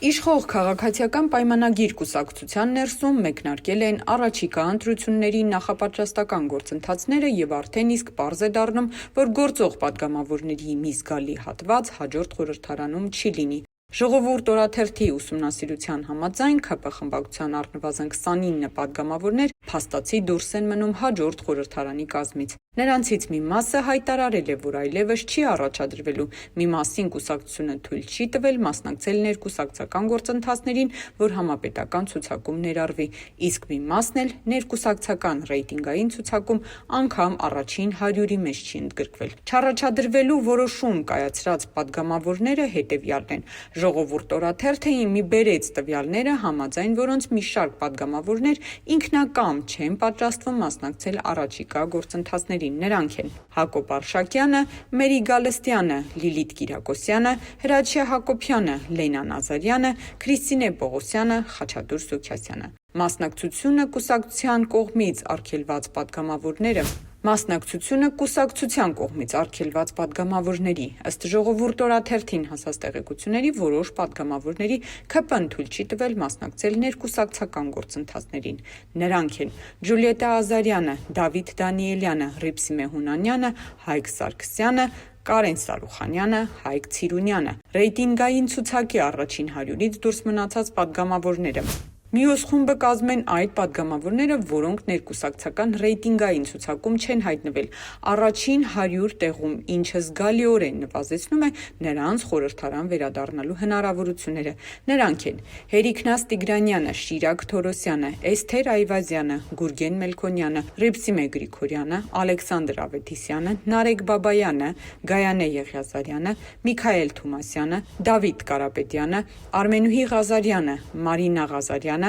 Իշխող քաղաքացիական պայմանագիր կուսակցության ներսում մեկնարկել են առաջիկա ընտրությունների նախապատրաստական գործընթացները եւ արդեն իսկ պարզ է դառնում, որ գործող պատգամավորների մի զգալի հատված հաջորդ խորհրդարանում չի լինի։ Ժողովուրդ օրաթերթի ուսումնասիրության համաձայն ՔՊ խմբակցության առնվազն 29 պատգամավորներ փաստացի դուրս են մնում հաջորդ խորհրդարանի կազմից։ Նրանցից մի մասը հայտարարել է, որ այլևս չի առաջադրվելու, մի մասին կուսակցությունը թույլ չի տվել մասնակցել ներկուսակցական գործընթացներին, որ համապետական ցուցակում ներառվի, իսկ մի մասն էլ ներկուսակցական ռեյտինգային ցուցակում անգամ առաջին 100-ի մեջ չի ընդգրկվել։ Չառաջադրվելու որոշում կայացրած պատգամավորները հետևյալն են։ Ժողովուրդ օրաթերթը մի բերեց տվյալները, համաձայն որոնց մի շարք պատգամավորներ ինքնակամ չեն պատրաստվում մասնակցել առաջիկա գործընթացներին։ Նրանք են Հակոբ Արշակյանը, Մերի Գալստյանը, Լիլիթ Կիրակոսյանը, Հրաչյա Հակոբյանը, Լենա Նազարյանը, Քրիստինե Պողոսյանը, Խաչատուր Սուքիասյանը։ Մասնակցությունը կուսակցության կողմից արգելված պատգամավորների։ Ըստ Ժողովուրդ օրաթերթին հասած տեղեկությունների որոշ պատգամավորների ՔՊ-ն թույլ չի տվել մասնակցել ներկուսակցական գործընթացներին։ Նրանք են Ջուլիետտա Ազարյանը, Դավիթ Դանիելյանը, Ռիփսիմե Հունանյանը, Հայկ Սարգսյանը, Կարեն Սարուխանյանը, Հայկ Ցիրունյանը։ Ռեյտինգային ցուցակի առաջին 100-ից դուրս մնացած պատգամավորները։ Մյուս խումբը կազմեն այդ պատգամավորները, որոնք ներկուսակցական ռեյտինգային ցուցակում չեն հայտնվել առաջին 100 տեղում, ինչը զգալիորեն նվազեցնում է նրանց խորհրդարան վերադառնալու հնարավորությունները։ Նրանք են Հերիքնաս Տիգրանյանը, Շիրակ Թորոսյանը, Էսթեր Այվազյանը, Գուրգեն Մելքոնյանը, Ռիփսիմե Գրիգորյանը, Ալեքսանդր Ավետիսյանը, Նարեկ Բաբայանը, Գայանե Եղիազարյանը, Միքայել Թումասյանը, Դավիթ Կարապետյանը, Արմենուհի Ղազարյանը, Մարինա Ղազարյանը,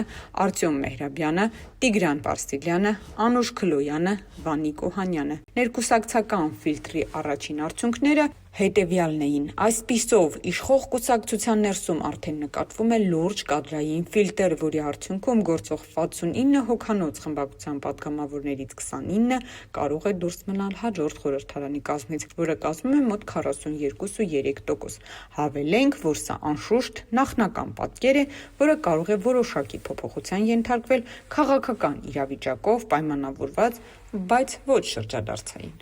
Արտյոմ Մեհրաբյանը, Տիգրան Պարսիլյանը, Անուշ Քլոյանը, Վանիկ Օհանյանը։ Ներկուսակցական ֆիլտրի առաջին արդյունքները հետևյալն էին։ Այսպիսով, իշխող կուսակցության ներսում արդեն նկատվում է լուրջ կադրային ֆիլտր, որի արդյունքում գործող 69 հոգանոց խմբակցության պատգամավորներից 29-ը կարող է դուրս մնալ հաջորդ խորհրդարանի կազմից, որը կազմում է մոտ 42.3%։ Հավելենք, որ սա անշուշտ նախնական պատկեր է, որը կարող է որոշակի փոփոխության ենթարկվել քաղաքական իրավիճակով պայմանավորված, բայց ոչ շրջադարձային։